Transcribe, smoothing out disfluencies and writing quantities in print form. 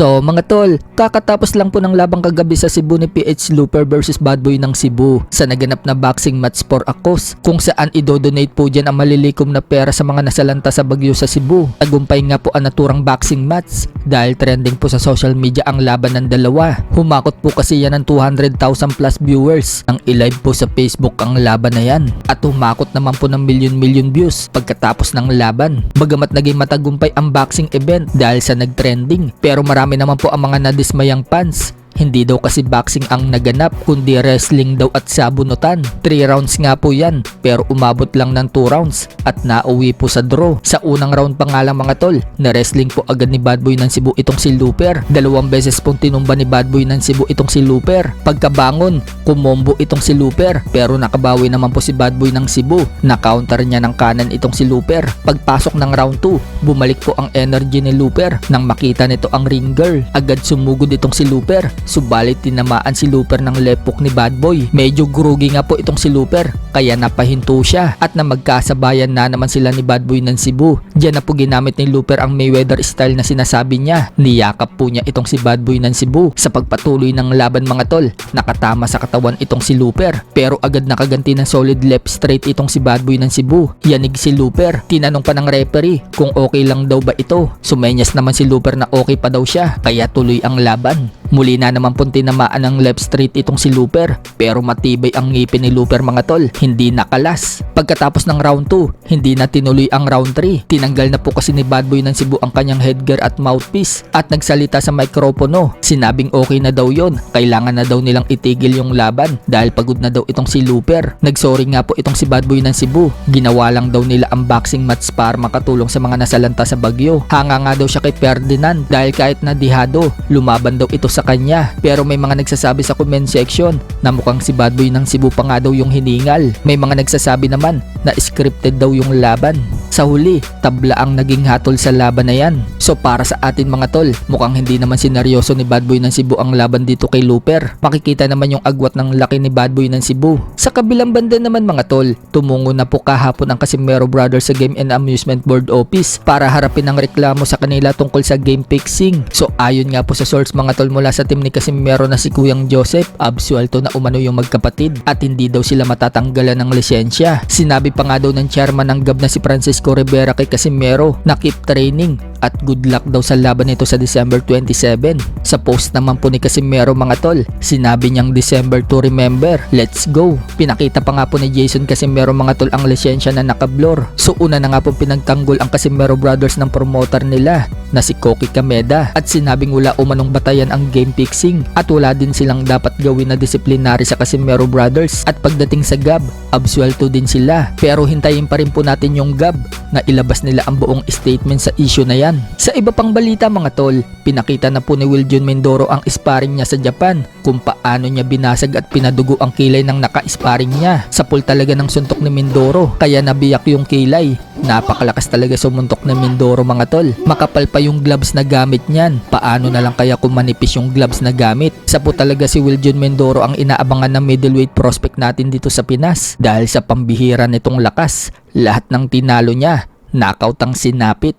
So mga tol, kakatapos lang po ng labang kagabi sa Cebu ni PH Looper versus Bad Boy ng Cebu sa naganap na boxing match for Akos, kung saan idodonate po dyan ang malilikom na pera sa mga nasalanta sa bagyo sa Cebu. Tagumpay nga po ang naturang boxing match dahil trending po sa social media ang laban ng dalawa. Humakot po kasi yan ng 200,000 plus viewers ang ilive po sa Facebook ang laban na yan, at humakot naman po ng milyon-milyon views pagkatapos ng laban. Bagamat naging matagumpay ang boxing event dahil sa nagtrending, pero marami naman po ang mga nadismayang fans. Hindi daw kasi boxing ang naganap kundi wrestling daw at sabunutan. 3 rounds nga po yan pero umabot lang ng 2 rounds at nauwi po sa draw. Sa unang round pa nga lang mga tol, na wrestling po agad ni Bad Boy ng Cebu itong si Looper. 2 beses pong tinumba ni Bad Boy ng Cebu itong si Looper. Pagkabangon, kumombo itong si Looper pero nakabawi naman po si Bad Boy ng Cebu. Na-counter niya ng kanan itong si Looper. Pagpasok ng round 2, bumalik po ang energy ni Looper. Nang makita nito ang ring girl, agad sumugod itong si Looper. Subalit tinamaan si Looper ng left hook ni Bad Boy. Medyo groggy nga po itong si Looper kaya napahinto siya at na magkasabayan na naman sila ni Bad Boy ng Cebu. Diyan na po ginamit ni Looper ang Mayweather style na sinasabi niya. Niyakap po niya itong si Bad Boy ng Cebu. Sa pagpatuloy ng laban mga tol, nakatama sa katawan itong si Looper pero agad nakaganti ng solid left straight itong si Bad Boy ng Cebu. Yanig si Looper. Tinanong pa ng referee kung okay lang daw ba ito. Sumenyas naman si Looper na okay pa daw siya kaya tuloy ang laban. Muli na naman po tinamaan ng left straight itong si Looper pero matibay ang ngipin ni Looper mga tol, hindi nakalas. Pagkatapos ng round 2, hindi na tinuloy ang round 3. Tinanggal na po kasi ni Bad Boy ng Cebu ang kanyang headgear at mouthpiece at nagsalita sa mikropono. Sinabing okay na daw yon, kailangan na daw nilang itigil yung laban dahil pagod na daw itong si Looper. Nagsorry nga po itong si Bad Boy ng Cebu. Ginawa lang daw nila ang boxing match para makatulong sa mga nasalanta sa bagyo. Hanga nga daw siya kay Ferdinand dahil kahit na dihado, lumaban daw ito sa kanya. Pero may mga nagsasabi sa comment section na mukhang si Bad Boy ng Cebu pa nga daw yung hiningal. May mga nagsasabi naman na scripted daw yung laban. Sa huli, tabla ang naging hatol sa laban na yan. So para sa atin mga tol, mukhang hindi naman sineryoso ni Bad Boy ng Cebu ang laban dito kay Looper. Makikita naman yung agwat ng laki ni Bad Boy ng Cebu. Sa kabilang banda naman mga tol, tumungo na po kahapon ang Casimero Brothers sa Game and Amusement Board Office para harapin ang reklamo sa kanila tungkol sa game fixing. So ayon nga po sa source mga tol mula sa team ni Casimero na si Kuyang Joseph, absuelto na umano yung magkapatid at hindi daw sila matatanggalan ng lisensya. Sinabi pa nga daw ng chairman ng GAB na si Francisco Rivera kay Casimero na keep training at good luck daw sa laban nito sa December 27. Sa post naman po ni Casimero mga tol, sinabi niyang December to remember, let's go. Pinakita pa nga po ni Jason Casimero mga tol ang lisensya na nakablur. So una na nga po pinagtanggol ang Casimero Brothers ng promoter nila na si Koki Kameda at sinabing wala umanong batayan ang game fixing at wala din silang dapat gawin na disiplinary sa Casimero Brothers at pagdating sa GAB, absuelto din sila. Pero hintayin pa rin po natin yung GAB na ilabas nila ang buong statement sa issue na yan. Sa iba pang balita mga tol, pinakita na po ni Wiljon Mindoro ang sparring niya sa Japan kung paano niya binasag at pinadugo ang kilay ng naka-sparring niya. Sapul talaga ng suntok ni Mindoro kaya nabiyak yung kilay. Napakalakas talaga sumuntok ni Mindoro mga tol. Makapal pa yung gloves na gamit niyan. Paano na lang kaya kung manipis yung gloves na gamit? Isa po talaga si Wiljon Mindoro ang inaabangan ng middleweight prospect natin dito sa Pinas dahil sa pambihira nitong lakas. Lahat ng tinalo niya, knockout ang sinapit.